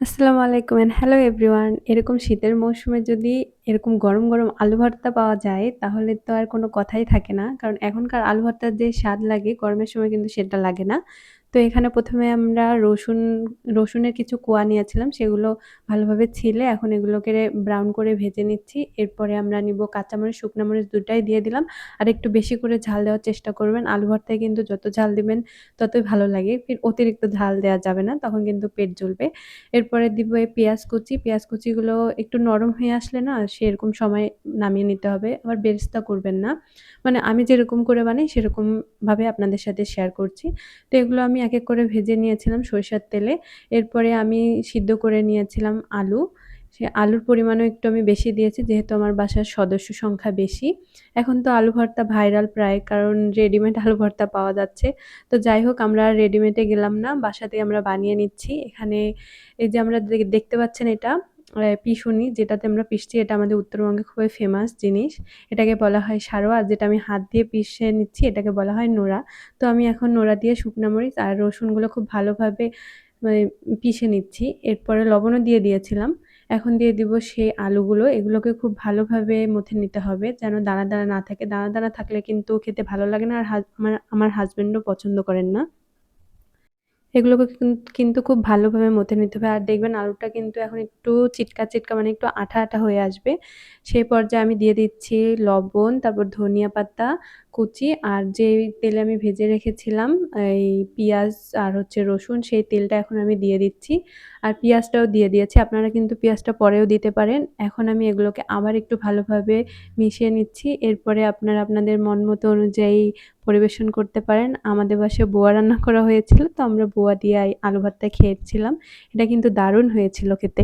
আসসালামু আলাইকুম and hello everyone. এরকম শীতের মৌসুমে যদি এরকম গরম, গরম আলু ভর্তা পাওয়া যায় তাহলে তো আর কোনো কথাই থাকে না। কারণ এখনকার আলু ভর্তার যে স্বাদ লাগে গরমের সময় কিন্তু সেটা লাগে না। তো এখানে ১ম এ আমরা রসুনের কিছু কোয়া নিয়েছিলাম সেগুলো ভালোভাবে ছিলে এখন এগুলোকে ব্রাউন করে ভেজে নিচ্ছি। এরপরে আমরা নিব কাঁচামরিচ, শুকনা মরিচ ২ টাই দিয়ে দিলাম। আর একটু বেশি করে ঝাল দেওয়ার চেষ্টা করবেন। আলু ভর্তায় কিন্তু যত ঝাল দিবেন ততই ভালো লাগে। অতিরিক্ত ঝাল দেওয়া যাবে না তখন কিন্তু পেট জ্বলবে। এরপরে দিব এই পেঁয়াজ কুচি। পেঁয়াজ কুচিগুলো একটু নরম হয়ে আসলে না সেরকম সময় নামিয়ে নিতে হবে। আবার বেরেস্তা করবেন না। মানে আমি যেরকম করে বানাই সেরকমভাবে আপনাদের সাথে শেয়ার করছি। তো এগুলো আমি এক, এক করে ভেজে নিয়েছিলাম সরিষার তেলে। এরপরে আমি সিদ্ধ করে নিয়েছিলাম আলু। সে আলুর পরিমাণও একটু আমি বেশি দিয়েছি যেহেতু আমার বাসার সদস্য সংখ্যা বেশি। এখন তো আলু ভর্তা ভাইরাল প্রায় কারণ রেডিমেড আলু ভর্তা পাওয়া যাচ্ছে। তো যাই হোক আমরা রেডিমেডে গেলাম না, বাসাতেই আমরা বানিয়ে নিচ্ছি। এখানে এই যে আমরা দেখতে পাচ্ছেন এটা পিষুনি যেটাতে আমরা পিষছি এটা আমাদের উত্তরবঙ্গে খুবই ফেমাস জিনিস। এটাকে বলা হয় সারোয়া আর যেটা আমি হাত দিয়ে পিষে নিচ্ছি এটাকে বলা হয় নোড়া। তো আমি এখন নোড়া দিয়ে শুকনা মরিচ আর রসুনগুলো খুব ভালোভাবে মানে পিষে নিচ্ছি। এরপরে লবণও দিয়ে দিয়েছিলাম। এখন দিয়ে দিব সেই আলুগুলো। এগুলোকে খুব ভালোভাবে মথে নিতে হবে যেন দানা, দানা না থাকে। দানা, দানা থাকলে কিন্তু খেতে ভালো লাগে না আর আমার হাসব্যান্ডও পছন্দ করেন না। এগুলোকে কিন্তু খুব ভালোভাবে মথে নিতে হবে। আর দেখবেন আলুটা কিন্তু এখন একটু চিটকা, চিটকা মানে একটু আঠা, আঠা হয়ে আসবে। সেই পর্যায়ে আমি দিয়ে দিচ্ছি লবণ, তারপর ধনিয়া পাতা কুচি আর যেই তেলে আমি ভেজে রেখেছিলাম এই পিঁয়াজ আর হচ্ছে রসুন সেই তেলটা এখন আমি দিয়ে দিচ্ছি। আর পেঁয়াজটাও দিয়ে দিয়েছি। আপনারা কিন্তু পেঁয়াজটা পরেও দিতে পারেন। এখন আমি এগুলোকে আবার একটু ভালোভাবে মিশিয়ে নিচ্ছি। এরপরে আপনারা আপনাদের মন মতো অনুযায়ী পরিবেশন করতে পারেন। আমাদের বাসায় বোয়া রান্না করা হয়েছিল তো আমরা বোয়া দিয়ে আলু ভর্তা খেয়েছিলাম। এটা কিন্তু দারুণ হয়েছিল খেতে।